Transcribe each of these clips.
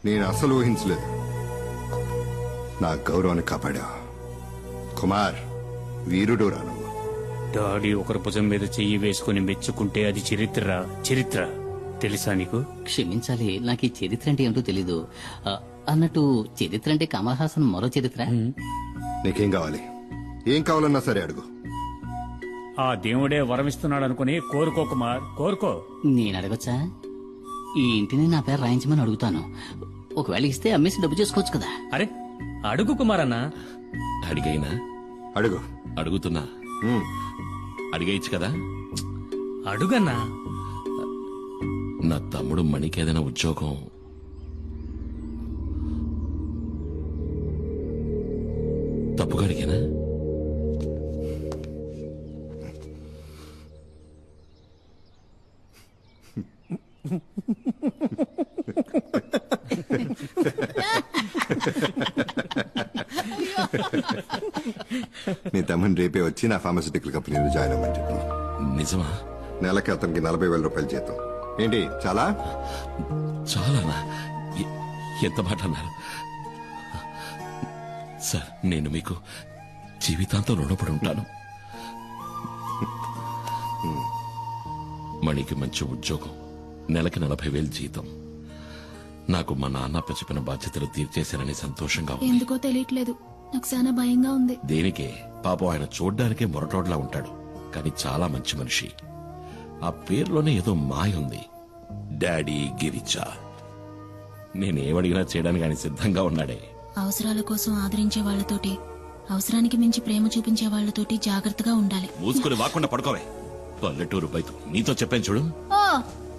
నేను అసలు ఊహించలేదు. నా గౌరవాన్ని కాపాడా. కుమార్ వీరుడు రాను. డాడీ ఒకరి భుజం మీద చెయ్యి వేసుకుని మెచ్చుకుంటే అది చరిత్ర తెలుసా నీకు? క్షమించాలి, నాకు ఈ చరిత్ర అంటే ఏమిటో తెలీదు. అన్నట్టు చరిత్ర అంటే కమల్ హాసన్ మరో చరిత్ర. నీకేం కావాలి? ఏం కావాలన్నా సరే అడుగు. ఆ దేవుడే వరమిస్తున్నాడు అనుకుని కోరుకో కుమార్, కోరుకో. నేను అడగొచ్చా? ఈ ఇంటిని నా పేరు రాయించమని అడుగుతాను. ఒకవేళ ఇస్తే అమ్మేసి డబ్బు చేసుకోవచ్చు కదా. అరే అడుగు కుమార్ అన్న. అడిగైనా అడుగు. అడుగుతున్నా, అడిగేయచ్చు కదా. అడుగన్నా. నా తమ్ముడు మణికి ఏదైనా ఉద్యోగం తప్పుగా అడిగానా? నీ తమ్ముని రేపే వచ్చి నా ఫార్మసిటికల్ కంపెనీలో జాయిన్ అవ్వమని చెప్పు. నిజమా? నెలకి అతనికి 40,000 రూపాయలు జీతం. ఏంటి చాలా? చాలానా? ఎంత మాట అన్నారు సార్. నేను మీకు జీవితాంతం రుణపడి ఉంటాను. మణికి మంచి ఉద్యోగం, నెలకి 40,000 జీతం. నాకు మా నాన్న చెప్పిన బాధ్యతలు తీర్చేశానని సంతోషంగా ఉంది. ఎందుకో తెలియట్లేదు, నాకు చాలా భయంగా ఉంది. దేనికే? పాపం ఆయన చూడ్డానికే మొరటోడ్లా ఉంటాడు, కానీ చాలా మంచి మనిషి. ఆ పేర్లోనే ఏదో మాయ ఉంది. డాడీ గిరిజా. నేనేమడిగినా చేయడానికి ఆయన సిద్ధంగా ఉన్నాడే. అవసరాల కోసం ఆదరించే వాళ్లతోటి, అవసరానికి మించి ప్రేమ చూపించే వాళ్లతోటి జాగ్రత్తగా ఉండాలి. మూసుకుని వాకుండా పడుకోవే. పల్లెటూరు బయట నీతో చెప్పాను చూడు. ఓ,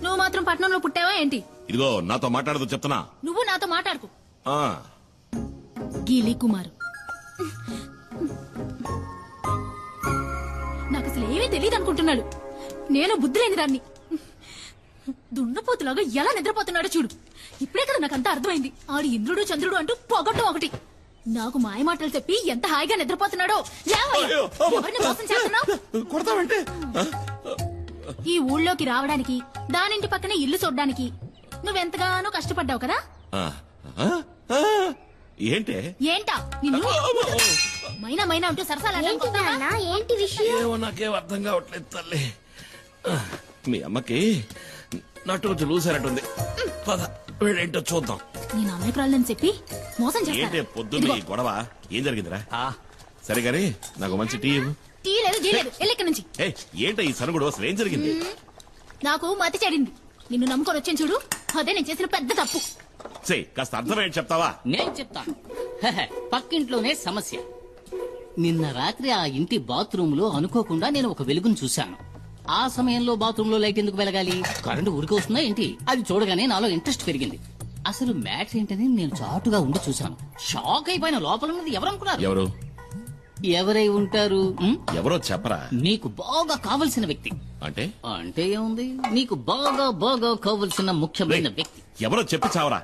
నువ్వు మాత్రం పట్టణంలో పుట్టావా ఏంటి? ఇదిగో నాతో మాట్లాడదు చెప్తున్నా. నువ్వు నాతో మాట్లాడుకు. ఆ, గీలి కుమారు, నాకు అసలు ఏమీ తెలియదు అనుకుంటున్నాడు. నేను బుద్ధి లేని దాన్ని. దున్నపోతులాగా ఎలా నిద్రపోతున్నాడో చూడు. ఇప్పుడే కదా నాకంతా అర్థమైంది. ఆడు ఇంద్రుడు చంద్రుడు అంటూ పొగట్టం ఒకటి. నాకు మాయ మాటలు చెప్పి ఎంత హాయిగా నిద్రపోతున్నాడో. లేవయ్యా, ఎవరిని మోసం చేస్తున్నావు? కొడతావంటే? ఈ ఊళ్ళోకి రావడానికి, దానింటి పక్కనే ఇల్లు చూడ్డానికి నువ్వెంతగానో కష్టపడ్డావు కదా. ఏంటే? ఏంటా నిన్ను మైనా మైనా అంటూ సరసాలా? ఏంటి విషయం? ఏమో నాకేం అర్థం కావట్లేదు తల్లి. మీ అమ్మకి నటు రోజు లూసారట్టుంది. పద వీడేంటో చూద్దాం. నేను అమాయకురాలని చెప్పి మోసం ఏంటే చేస్తాను. పొద్దున్న ఈ గొడవ? ఏం జరిగిందిరా? సరే గాని నాకు మంచి టీ ఇవ్వు. టీ లేదు గీ లేదు, ఎల్లెక్కడి నుంచి. ఏంట ఈ సరుగుడు? అసలు ఏం జరిగింది? నాకు మతి చెడింది. నిన్ను నమ్ముకొని వచ్చాను చూడు, అదే నేను చేసిన పెద్ద తప్పు. కాస్త అర్థమేంటి చెప్తావా? నేను చెప్తాను. పక్కింట్లోనే సమస్య. నిన్న రాత్రి ఆ ఇంటి బాత్రూమ్ లో అనుకోకుండా నేను ఒక వెలుగును చూశాను. ఆ సమయంలో బాత్రూమ్ లో లైట్ ఎందుకు వెలగాలి? కరెంటు ఊరికి వస్తుందా ఏంటి? అది చూడగానే నాలో ఇంట్రెస్ట్ పెరిగింది. అసలు మ్యాటర్ ఏంటని నేను చాటుగా ఉండి చూశాను. షాక్ అయిపోయిన. లోపల ఉన్నది ఎవరనుకున్నారు? ఎవరు? ఎవరై ఉంటారు? ఎవరో చెప్పరా. నీకు బాగా కావలసిన వ్యక్తి. అంటే అంటే ఏముంది, నీకు బాగా బాగా కావలసిన ముఖ్యమైన వ్యక్తి. ఎవరో చెప్పి చావరా.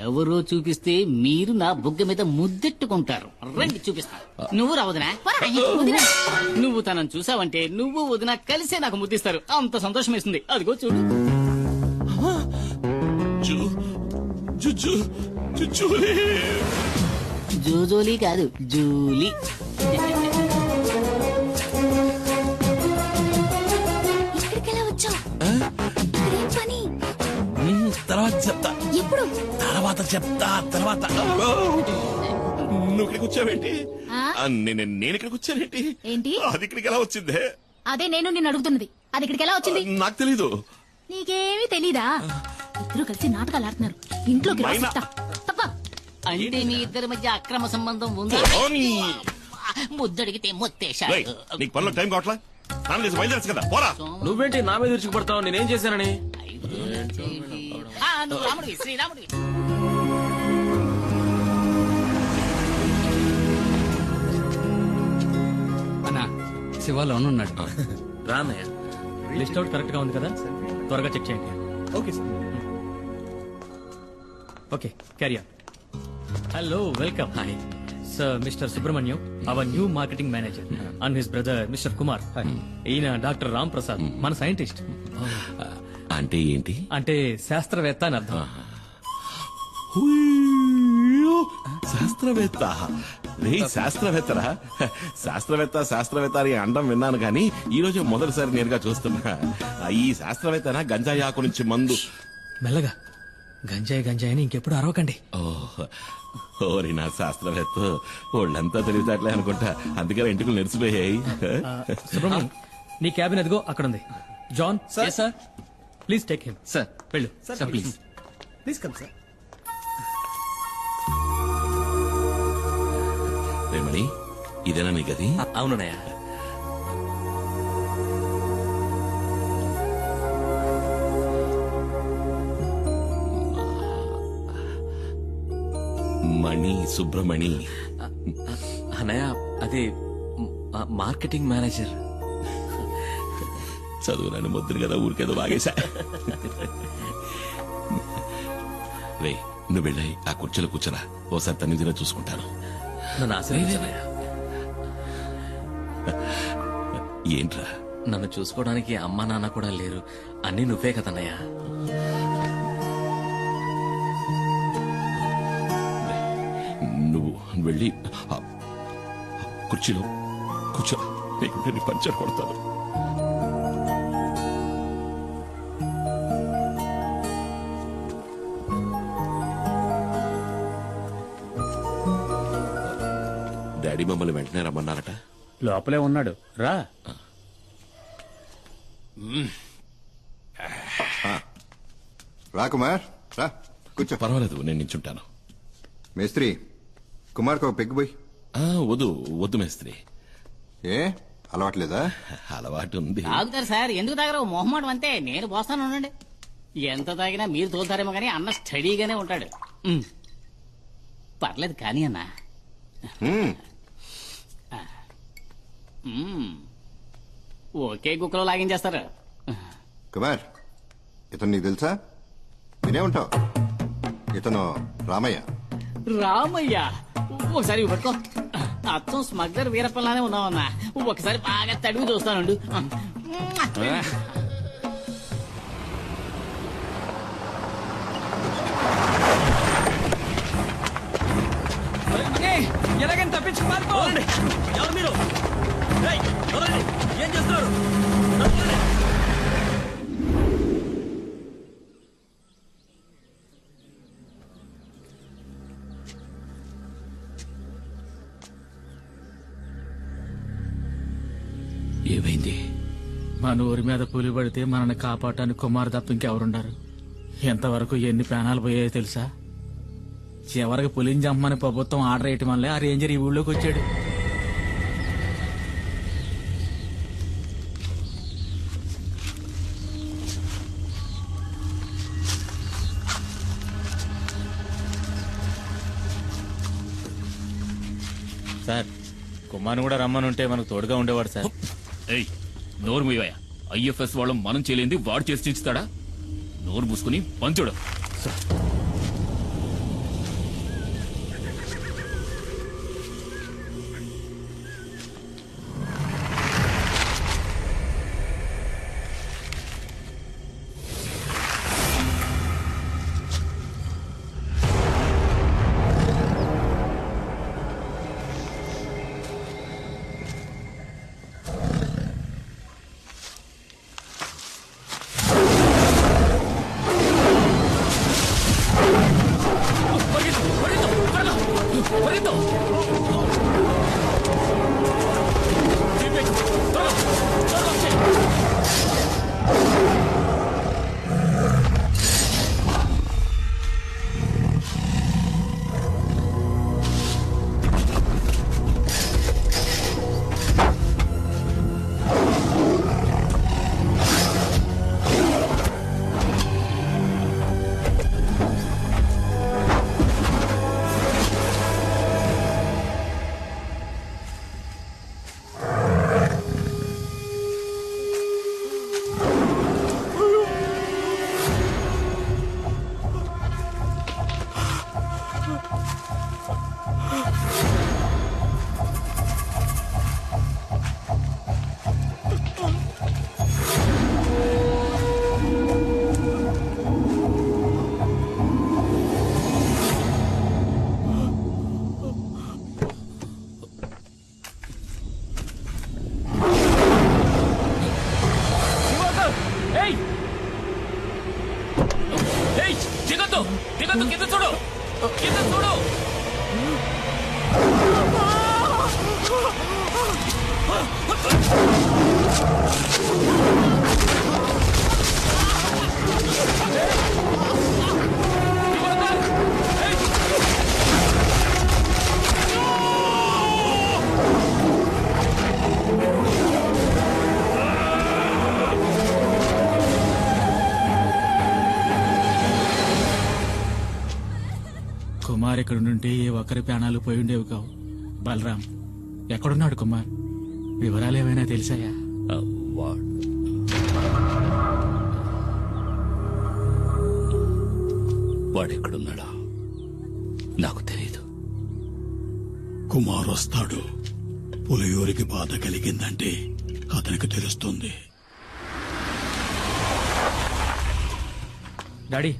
ఎవరో చూపిస్తే మీరు నా బుగ్గ మీద ముద్దెట్టుకుంటారు. రండి చూపిస్తా. నువ్వు రా వదినా. నువ్వు తనను చూసావంటే నువ్వు వదినా కలిసే నాకు ముద్దిస్తారు. అంత సంతోషం వేస్తుంది. అదిగో చూడు. జూజోలీ కాదు, జూలీ. ఇక్కడికెలా వచ్చావు? ఇక్కడేం పని? తర్వాత చెప్తా. ఎప్పుడు? తర్వాత నువ్వు ఇక్కడికి వచ్చావేంటి? నేను ఇక్కడికి వచ్చానేంటి? ఏంటి? అది ఇక్కడికి ఎలా వచ్చిందే? అదే నేను నిన్ను అడుగుతున్నది. అది ఇక్కడికి ఎలా వచ్చింది? నాకు తెలీదు. నీకేమీ తెలీదా? ఇద్దరు కలిసి నాటకాలు ఆడుతున్నారు. ఇంట్లోకి రా చెప్తా. తప్ప. అంటే మీ ఇద్దరి మధ్య అక్రమ సంబంధం ఉంది. ముద్దడిగితే మొత్తేశాడు. నీకు పనులకు టైం కావట్లా? బయలుదేరచ్చు కదా, పోరా. నువ్వేంటి నా మీద విరుచుకుపడతావు? నేనేం చేశానని? నువ్వు రాముడివి, శ్రీరాముడివి. అన్నా, శివ లోన్ ఉన్నాడు. రానయ్య. లిస్ట్ అవుట్ కరెక్ట్ గా ఉంది కదా? త్వరగా చెక్ చేయండి. Okay sir. Okay, carry on. Hello, welcome. Hi sir, mister Subrahmanyam, our new marketing manager, and his brother mister Kumar. ఈయన డాక్టర్ రామ్ ప్రసాద్, మన సైంటిస్ట్. అంటే ఏంటి? అంటే శాస్త్రవేత్త అని అర్థం. ఉయ్యో, శాస్త్రవేత్త రే శాస్త్రవేత్తరా శాస్త్రవేత్త అని అండం విన్నాను కానీ ఈ రోజు మొదటిసారి నేరుగా చూస్తున్నా. ఈ శాస్త్రవేత్తనా గంజాయి ఆకు నుంచి మందు? మెల్లగా గంజాయి అని ఇంకెప్పుడు అరవకండి. ఓరి నా శాస్త్రవేత్త, వాళ్ళంతా తెలివితేటలే అనుకుంటా, అందుకే ఇంటికి నెరిసిపోయాయి. సుబ్రహ్మణ్యం, నీ క్యాబిన్ అదిగో అక్కడ ఉంది. John sir please take him. Sir వెళ్ళు. Sir please please come sir. Remani, ఇదేనా నీ గది? అవునన్నయ్య. మణి, సుబ్రమణి. అన్నయ్య అది మార్కెటింగ్ మేనేజర్. చదువు నన్ను ముద్దురు కదా, ఊరికేదో బాగేశా. రే, నువ్వు వెళ్ళాయి ఆ కుర్చీలో కూర్చోరా, ఓసారి తన్నిదిన చూసుకుంటాను. నన్ను ఆశీర్వదించన్నయ్య. ఏంట్రా? నన్ను చూసుకోవడానికి అమ్మా నాన్న కూడా లేరు, అన్నీ నువ్వే కదన్నయ్య. నువ్వు వెళ్ళి ఆ కుర్చీలో కూర్చో, లేకుంటే నీ పంచర్ కొడతాను. డాడీ మమ్మల్ని వెంటనే రమ్మన్నారట. లోపలే ఉన్నాడు, రా. రా కుమార్, రా కూర్చో. పర్వాలేదు, నేను నించుంటాను. మేస్త్రి, కుమార్కి ఒక పెగ్గు పోయి. వద్దు వద్దు మేస్త్రి, ఏ అలవాట్లేదా? అలవాటు ఉంది. తాగుతారు సార్, ఎందుకు తాగరు? మొహమాటం అంతే. నేను పోస్తాను ఉండండి. ఎంత తాగినా మీరు తోలుతారేమో కానీ అన్న స్టడీగానే ఉంటాడు. పర్లేదు కానీ అన్న. మ్మ్. ఒకే కుక్కలో లాగించేస్తారు. కుమార్, ఇతను నీకు తెలుసా? వినే ఉంటావు. ఇతను రామయ్య. రామయ్య, ఒకసారి ఇవి పట్టుకో. అచ్చం స్మగ్లర్ వీరప్పలానే ఉన్నావన్నా. ఒకసారి బాగా తడివి చూస్తానుండు. ఎలాగైనా తప్పించుకు పారిపో. ఎవరు మీరు? ఏయ్, ఎవరండి? ఏం చేస్తున్నారు? ఏమైంది? మన ఊరి మీద పులి పడితే మనల్ని కాపాడటానికి కుమార్ తప్ప ఇంకెవరుండారు? ఎంతవరకు ఎన్ని ప్రాణాలు పోయాయో తెలుసా? చివరికి పులిని చంపమని ప్రభుత్వం ఆర్డర్ వేయటం వల్లే ఆ రేంజర్ ఈ ఊళ్ళోకి వచ్చాడు. సార్, కుమార్ని కూడా రమ్మని ఉంటే మనకు తోడుగా ఉండేవాడు సార్. ఏయ్, నోరు మూయవయ్యా. ఐఎఫ్ఎస్ వాళ్ళం మనం చేయలేంది వాడు చేసి చించుతాడా? నోరు మూసుకుని పంచుడు. దిగద్దు దిగద్దు కింద చూడు కింద చూడు కుమార్ ఇక్కడ నుండి ఏ ఒక్కరి ప్రాణాలు పోయి ఉండేవి కావు. బలరాం ఎక్కడున్నాడు కుమార్? వివరాలు ఏమైనా తెలిసాయా? వాడెక్కడున్నాడా నాకు తెలియదు. కుమార్ వస్తాడు. పులియూరికి బాధ కలిగిందంటే అతనికి తెలుస్తుంది. డాడీ,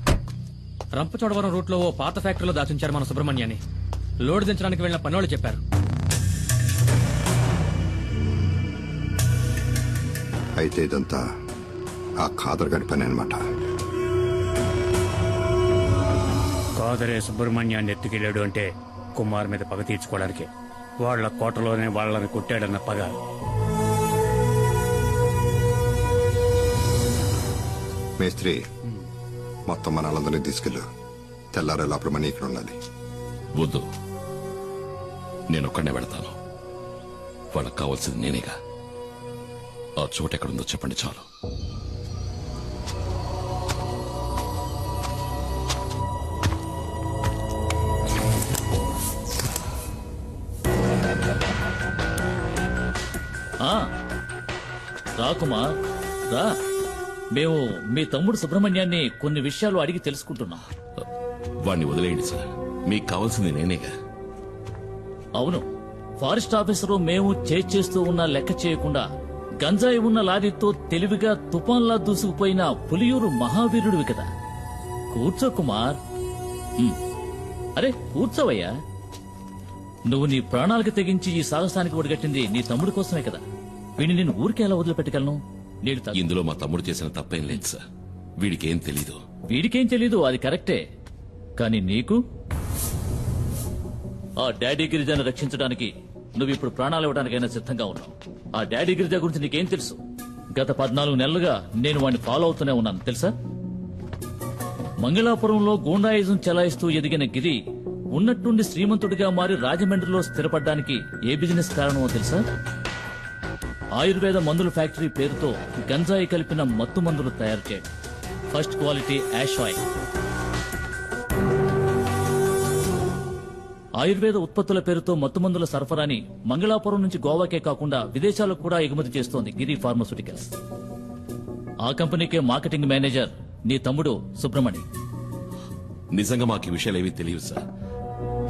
రంపచోడవరం రూట్ లో ఓ పాత ఫ్యాక్టరీలో దాచుంచారు మన సుబ్రహ్మణ్యాన్ని. లోడ్ దించడానికి వెళ్ళిన పనోళ్ళు చెప్పారు. అయితే ఇదంతా ఆ ఖాదర్ గడి పని అనమాట. కాదరే సుబ్రహ్మణ్యాన్ని ఎత్తుకెళ్ళాడు అంటే కుమార్ మీద పగ తీర్చుకోవడానికి. వాళ్ల కోటలోనే వాళ్ళని కొట్టాడన్న పగ. మేస్త్రి, మొత్తం మన వాళ్ళందరినీ తీసుకెళ్ళు. తెల్లారే లోపల మనీ ఇక్కడ ఉండాలి. వద్దు, నేనొక్కడనే వెళతాను. వాళ్ళకి కావాల్సింది నేనేగా. ఆ చోటు ఎక్కడుందో చెప్పండి చాలు. రా కుమార్ రా. మేము మీ తమ్ముడు సుబ్రహ్మణ్యాన్ని కొన్ని విషయాలు అడిగి తెలుసుకుంటున్నాం. వాణ్ణి వదిలేయండి సార్, మీకు కావాల్సింది నేనేగా. అవును, ఫారెస్ట్ ఆఫీసరు మేము చేస్తూ ఉన్న లెక్క చేయకుండా గంజాయి ఉన్న లారీతో తెలివిగా తుఫాన్లా దూసుకుపోయిన పులియూరు మహావీరుడివి కదా. కూర్చో కుమార్. అరే కూర్చోవయ్యా. నువ్వు నీ ప్రాణాలకు తెగించి ఈ సాహసానికి ఒడిగట్టింది నీ తమ్ముడి కోసమే కదా. వీడిని నేను ఊరికే ఎలా వదిలిపెట్టగలను? ఇందులో మా తమ్ముడు చేసిన తప్పేం లేదు సార్. వీడికేం తెలీదు. వీడికేం తెలీదు, అది కరెక్టే. కానీ నీకు ఆ డాడీ గిరిజాను రక్షించడానికి నువ్వు ఇప్పుడు ప్రాణాలు ఇవ్వడానికైనా సిద్ధంగా ఉన్నావు. ఆ డాడీ గిరిజా గురించి నీకేం తెలుసు? గత 14 నెలలుగా నేను వాడిని ఫాలో అవుతూనే ఉన్నాను తెలుసా. మంగళాపురంలో గూండాయిజం చెలాయిస్తూ ఎదిగిన గిరి ఉన్నట్టుండి శ్రీమంతుడిగా మారి రాజమండ్రిలో స్థిరపడ్డానికి ఏ బిజినెస్ కారణమో తెలుసా? ఆయుర్వేద మందుల ఫ్యాక్టరీ పేరుతో గంజాయి కలిపిన మత్తు మందులు తయారు చేయడం. First quality hash oil. ఆయుర్వేద ఉత్పత్తుల పేరుతో మత్తుమందుల సరఫరాని మంగళాపురం నుంచి గోవాకే కాకుండా విదేశాలకు కూడా ఎగుమతి చేస్తోంది గిరి ఫార్మాస్యూటికల్స్. ఆ కంపెనీకే మార్కెటింగ్ మేనేజర్ నీ తమ్ముడు సుబ్రహ్మణి. నిజంగా మాకు ఈ విషయాలు ఏవీ తెలియదు సార్.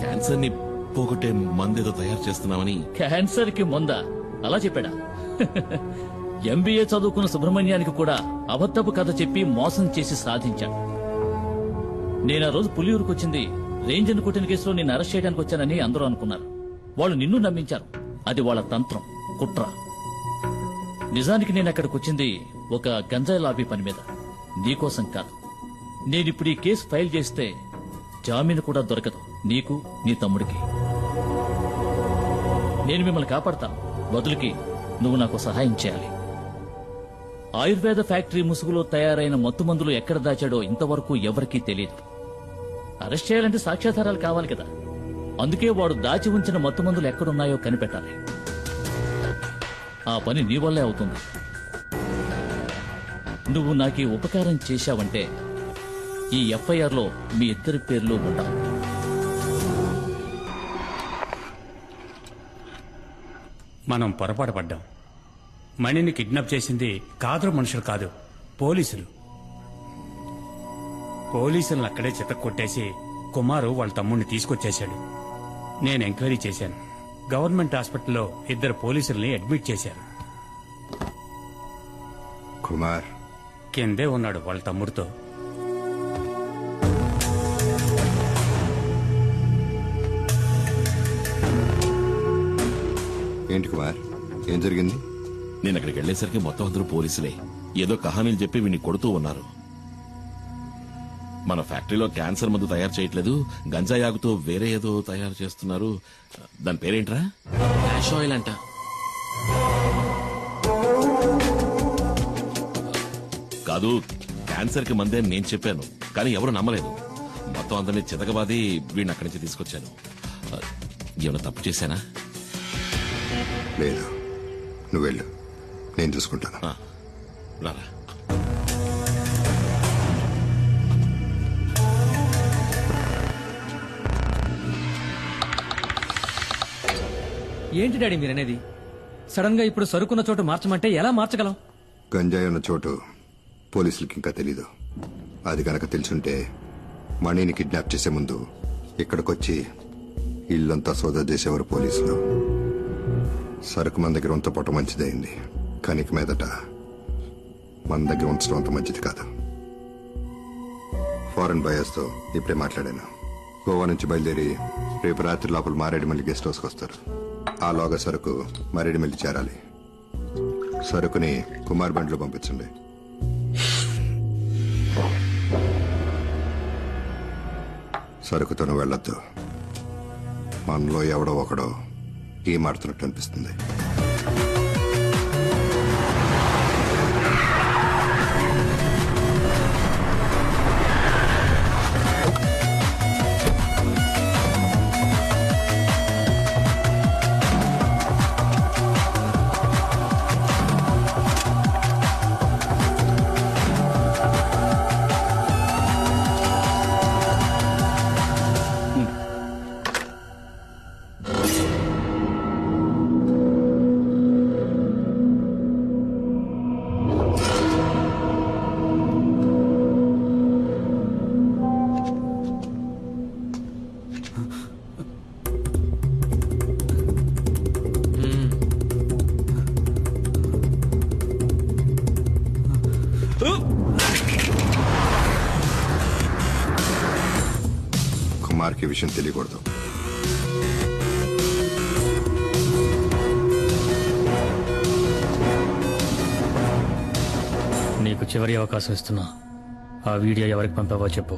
క్యాన్సర్ ని పోగొట్టే మందేదో తయారు చేస్తున్నామని. క్యాన్సర్ కి మందా? అలా చెప్పాడా? ఎంబీఏ చదువుకున్న సుబ్రహ్మణ్యానికి కూడా అబద్ధపు కథ చెప్పి మోసం చేసి సాధించాడు. నేను ఆ రోజు పులియూరుకు వచ్చింది రేంజర్ కొట్టిన కేసులో నిన్ను అరెస్ట్ చేయడానికి వచ్చానని అందరూ అనుకున్నారు. వాళ్ళు నిన్ను నమ్మించారు. అది వాళ్ళ తంత్రం, కుట్ర. నిజానికి నేను అక్కడికి వచ్చింది ఒక గంజాయి లాబీ పని మీద, నీకోసం కాదు. నేనిప్పుడు ఈ కేసు ఫైల్ చేస్తే జామీను కూడా దొరకదు నీకు, నీ తమ్ముడికి. నేను మిమ్మల్ని కాపాడతాను. బదులుకి నువ్వు నాకు సహాయం చేయాలి. ఆయుర్వేద ఫ్యాక్టరీ ముసుగులో తయారైన మత్తుమందులు ఎక్కడ దాచాడో ఇంతవరకు ఎవరికీ తెలియదు. అరెస్ట్ చేయాలంటే సాక్ష్యాధారాలు కావాలి కదా. అందుకే వాడు దాచి ఉంచిన మత్తుమందులు ఎక్కడున్నాయో కనిపెట్టాలి. ఆ పని నీ వల్లే అవుతుంది. నువ్వు నాకు ఈ ఉపకారం చేశావంటే ఈ ఎఫ్ఐఆర్ లో మీ ఇద్దరి పేర్లు ఉండవు. మనం పొరపాటు పడ్డాం. మణిని కిడ్నాప్ చేసింది కాదరు మనుషులు కాదు, పోలీసులు. పోలీసులను అక్కడే చితక్ కొట్టేసి కుమారు వాళ్ళ తమ్ముడిని తీసుకొచ్చేశాడు. నేను ఎంక్వైరీ చేశాను. గవర్నమెంట్ హాస్పిటల్లో 2 పోలీసుల్ని అడ్మిట్ చేశారు. కుమార్ కిందే ఉన్నాడు వాళ్ళ తమ్ముడితో. ఏంటి కుమార్, ఏం జరిగింది? నేను అక్కడికి వెళ్లేసరికి మొత్తం అందరూ పోలీసులే. ఏదో కహానీలు చెప్పి వీడిని కొడుతూ ఉన్నారు. మన ఫ్యాక్టరీలో క్యాన్సర్ మందు తయారు చేయట్లేదు, గంజాయి ఆకుతో వేరే ఏదో తయారు చేస్తున్నారు. దాని పేరేంట్రా? యాష్ ఆయిల్ అంట. కాదు, క్యాన్సర్ కి మందే అని నేను చెప్పాను, కానీ ఎవరు నమ్మలేదు. మొత్తం అందరినీ చితకబాది వీడిని అక్కడి నుంచి తీసుకొచ్చాను. ఏమైనా తప్పు చేశానా? లేదు, నువ్వు వెళ్ళు, నేను చూసుకుంటాను. రారా. ఏంటి డాడీ మీరనేది? సడన్ గా ఇప్పుడు సరుకున్న చోటు మార్చమంటే ఎలా మార్చగలం? గంజాయి ఉన్న చోటు పోలీసులకి ఇంకా తెలీదు. అది కనుక తెలుసుంటే మణిని కిడ్నాప్ చేసే ముందు ఇక్కడికొచ్చి ఇల్లంతా సోదా చేసేవారు పోలీసులు. సరుకు మన దగ్గర ఉంచపోవటం మంచిదైంది, కానీ ఇక మీదట మన దగ్గర ఉంచడం అంత మంచిది కాదు. ఫారెన్ బయర్స్తో ఇప్పుడే మాట్లాడాను. గోవా నుంచి బయలుదేరి రేపు రాత్రి లోపల మారేడుమల్లి గెస్ట్ హౌస్కి వస్తారు. ఆలోగా సరుకు మారేడుమల్లి చేరాలి. సరుకుని కుమార్ బండ్లో పంపించండి. సరుకుతోనూ వెళ్ళొద్దు. మనలో ఎవడో ఒకడో ఏమాడుతున్నట్టు అనిపిస్తుంది. కుమార్కి విషయం తెలియకూడదు. నీకు చివరి అవకాశం ఇస్తున్నా. ఆ వీడియో ఎవరికి పంపావో చెప్పు.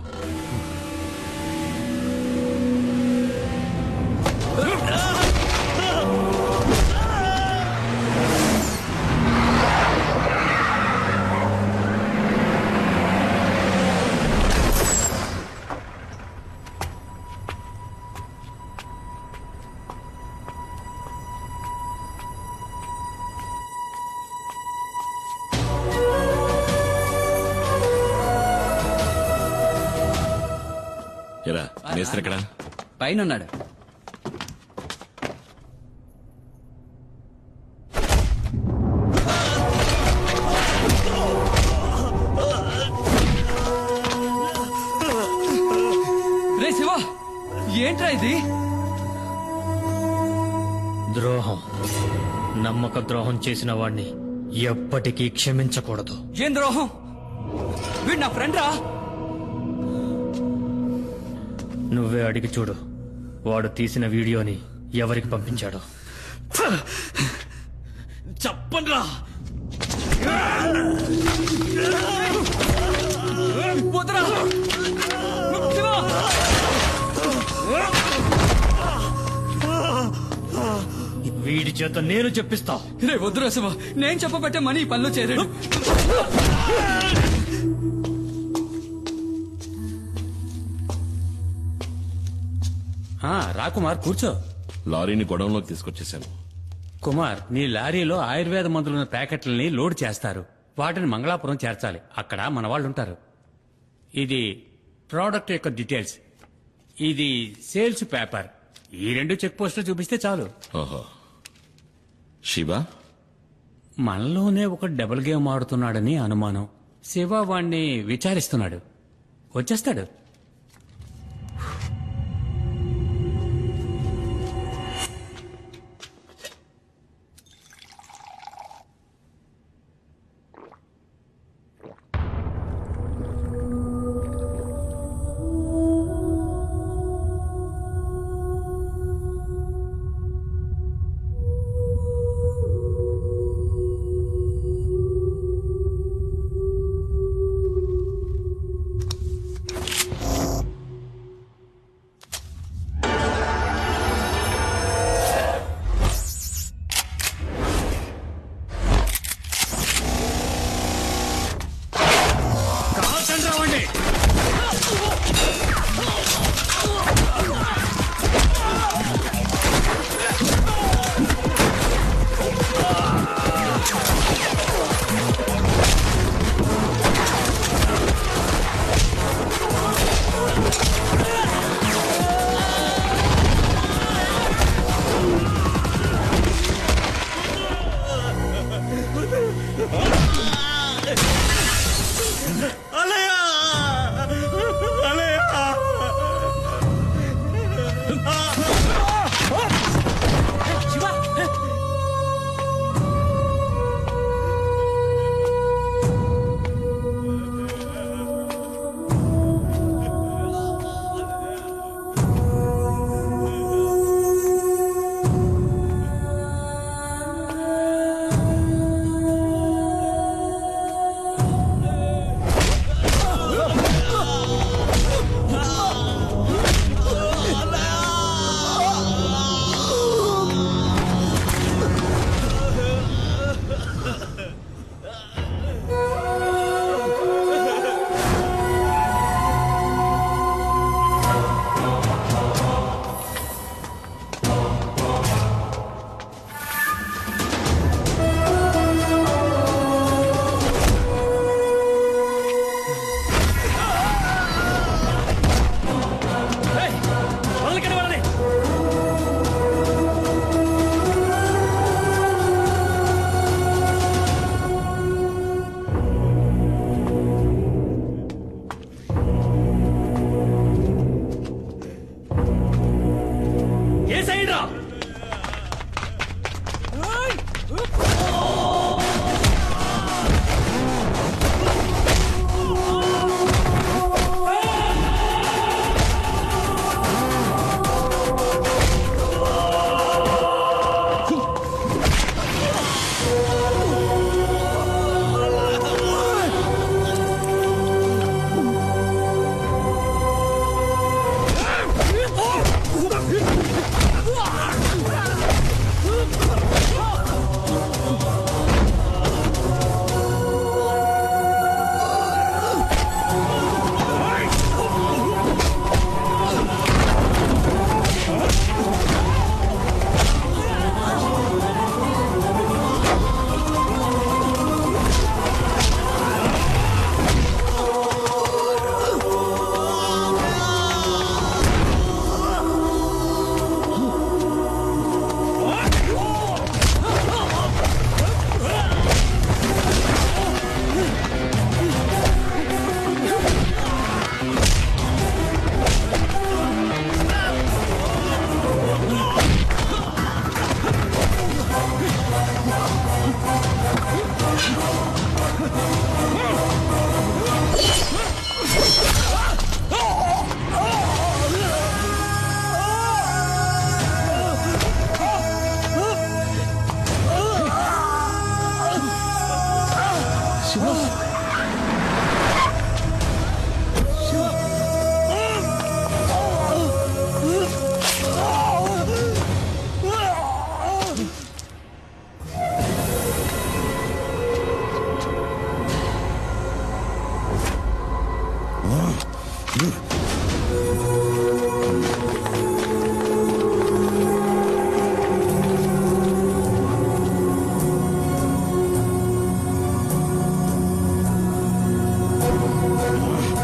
ఎరా మేస్త్రి ఎక్కడా? పైన ఉన్నాడు. రే శివ, ఏంట్రా ఇది? ద్రోహం. నమ్మక ద్రోహం చేసిన వాణ్ణి ఎప్పటికీ క్షమించకూడదు. ఏం ద్రోహం? వీడు నా ఫ్రెండ్ రా. నువ్వే అడిగి చూడు, వాడు తీసిన వీడియోని ఎవరికి పంపించాడో. చెప్పండ్రా. వదరా. శివ! వీడి చేత నేను చెప్పిస్తా. రే వద్దురా శివ, నేను చెప్పబట్టే మనీ ఈ పనిలో చేరాడు. రాకుమార్ కూర్చో. లారీని గొడవంలోకి తీసుకొచ్చేసాను. కుమార్, నీ లారీలో ఆయుర్వేద మందులున్న ప్యాకెట్లని లోడ్ చేస్తారు. వాటిని మంగళాపురం చేర్చాలి. అక్కడ మన వాళ్ళు ఉంటారు. ఇది ప్రోడక్ట్ యొక్క డీటెయిల్స్, ఇది సేల్స్ పేపర్. ఈ 2 చెక్ పోస్టులు చూపిస్తే చాలు. ఓహో. శివ మనలోనే ఒక డబుల్ గేమ్ ఆడుతున్నాడని అనుమానం. శివ వాణ్ణి విచారిస్తున్నాడు. వచ్చేస్తాడు. వదలకండి వాళ్ళని. ఏ సైడ్ రా?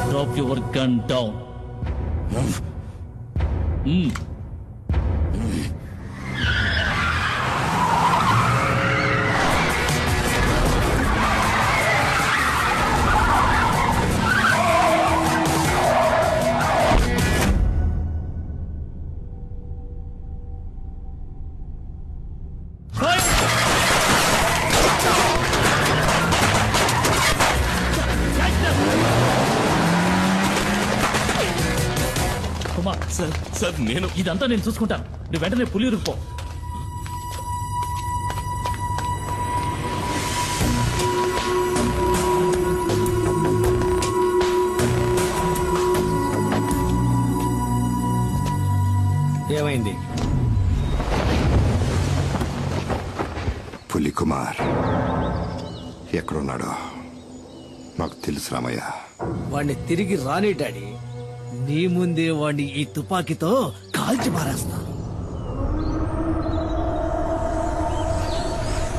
Drop your gun down. Kumar, sir నేను ఇదంతా నేను చూసుకుంటాను. నువ్వు వెంటనే పులియూరుకు పో. ఏమైంది? పులి కుమార్ ఎక్కడున్నాడో నాకు తెలుసు రామయ్య. వాడిని తిరిగి రాని డాడీ. నీ ముందే వాడిని ఈ తుపాకీతో కాల్చి మారేస్తా.